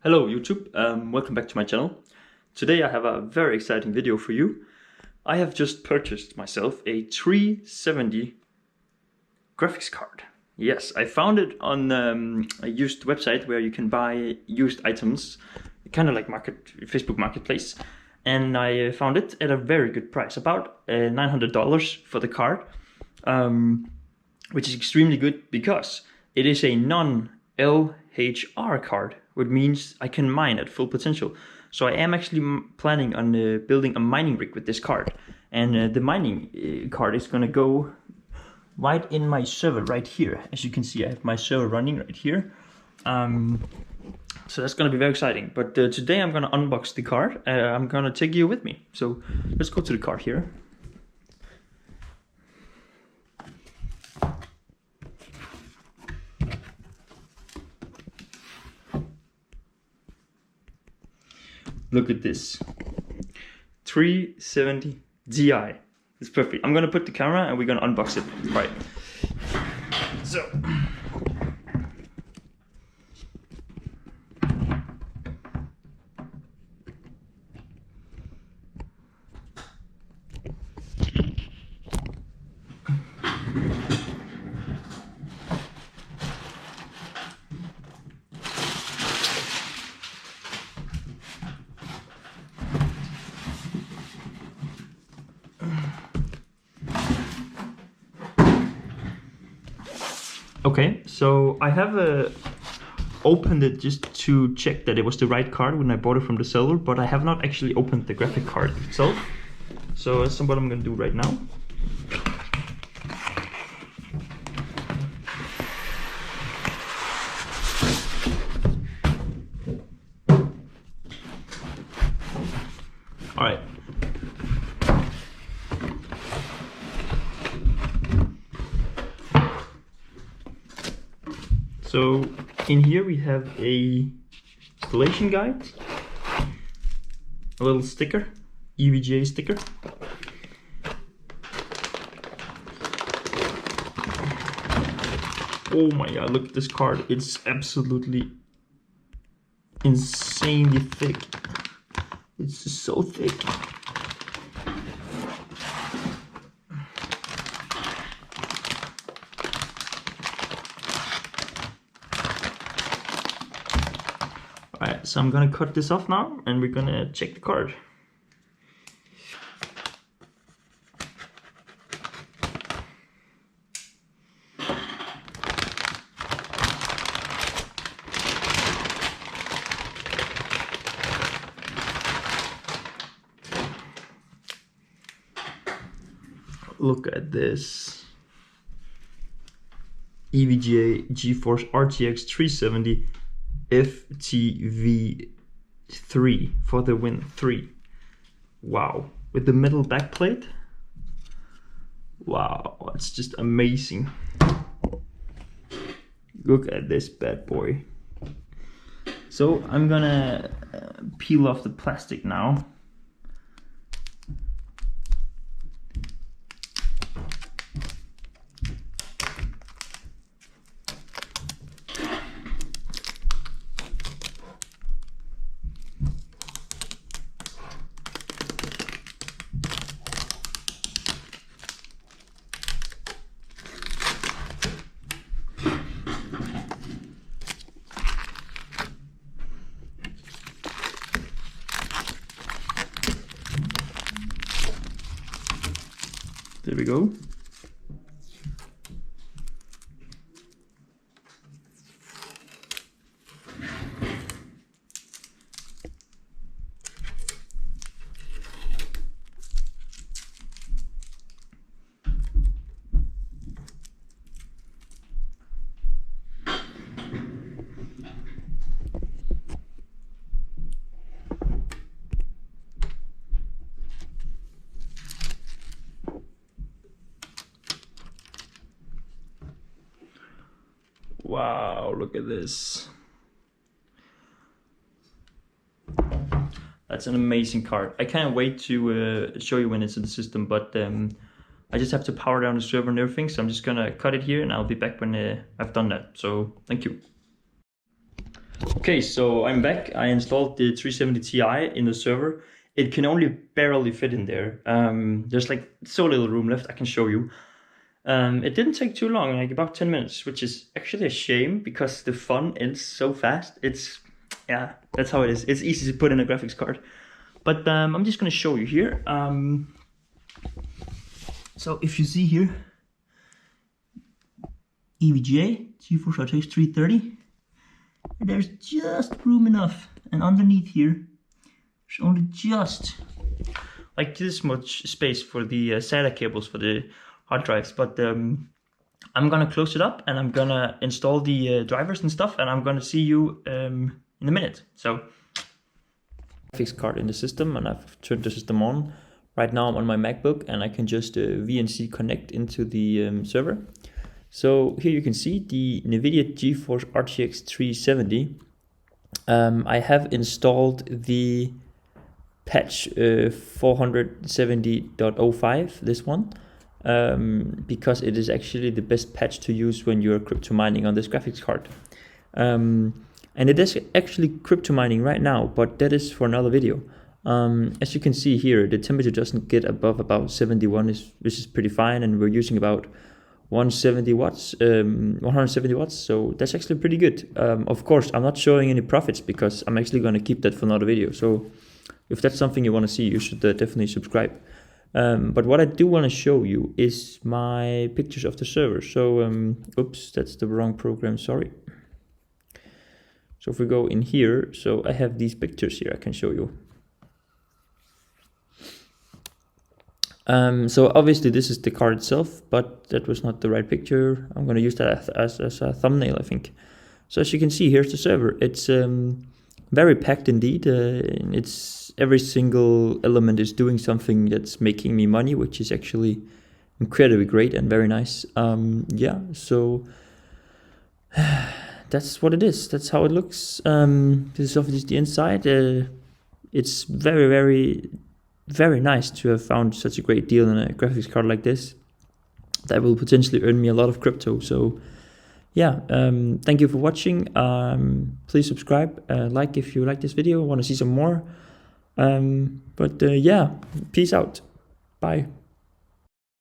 Hello YouTube, welcome back to my channel. Today I have a very exciting video for you. I have just purchased myself a 370 graphics card. Yes, I found it on a used website where you can buy used items, kind of like Facebook Marketplace. And I found it at a very good price, about $900 for the card, which is extremely good because it is a non-LHR card, which means I can mine at full potential. So I am actually planning on building a mining rig with this card, and the mining card is gonna go right in my server right here. As you can see, I have my server running right here. So that's gonna be very exciting. But today I'm gonna unbox the card. I'm gonna take you with me. So let's go to the card here. Look at this 370 Ti. It's perfect. I'm gonna put the camera and we're gonna unbox it. Right. So okay, so I have opened it just to check that it was the right card when I bought it from the seller, but I have not actually opened the graphic card itself. So that's what I'm gonna do right now. All right. So in here we have a installation guide, a little sticker, EVGA sticker. Oh my god, look at this card. It's absolutely insanely thick. It's just so thick. Alright, so I'm gonna cut this off now and we're gonna check the card. Look at this. EVGA GeForce RTX 370 FTW3 for the win 3. Wow, with the metal backplate. Wow, it's just amazing. Look at this bad boy. So I'm gonna peel off the plastic now. There we go. Wow, look at this. That's an amazing card. I can't wait to show you when it's in the system, but I just have to power down the server and everything, so I'm just gonna cut it here and I'll be back when I've done that. So thank you. Okay, so I'm back. I installed the 370 Ti in the server. It can only barely fit in there. There's like so little room left. I can show you. It didn't take too long, like about 10 minutes, which is actually a shame because the fun ends so fast. Yeah, that's how it is. It's easy to put in a graphics card. But I'm just gonna show you here. So if you see here, EVGA GeForce RTX 330, there's just room enough, and underneath here there's only just like this much space for the SATA cables for the hard drives. But I'm gonna close it up and I'm gonna install the drivers and stuff, and I'm gonna see you in a minute. So graphics card in the system, and I've turned the system on. Right now I'm on my MacBook and I can just VNC connect into the server. So here you can see the NVIDIA GeForce RTX 370. I have installed the patch 470.05, this one, because it is actually the best patch to use when you're crypto mining on this graphics card. And it is actually crypto mining right now, but that is for another video. As you can see here, the temperature doesn't get above about 71, which is pretty fine, and we're using about 170 watts, so that's actually pretty good. Of course, I'm not showing any profits because I'm actually going to keep that for another video. So if that's something you want to see, you should definitely subscribe. But what I do want to show you is my pictures of the server. So, oops, that's the wrong program, sorry. So if we go in here, so I have these pictures here I can show you. So obviously this is the card itself, but that was not the right picture. I'm going to use that as a thumbnail, I think. So as you can see, here's the server. It's very packed indeed. It's every single element is doing something that's making me money, which is actually incredibly great and very nice. Yeah, so that's what it is. That's how it looks. This is obviously the inside. It's very nice to have found such a great deal on a graphics card like this that will potentially earn me a lot of crypto. So yeah, thank you for watching. Please subscribe, like if you like this video, want to see some more. Yeah, peace out. Bye.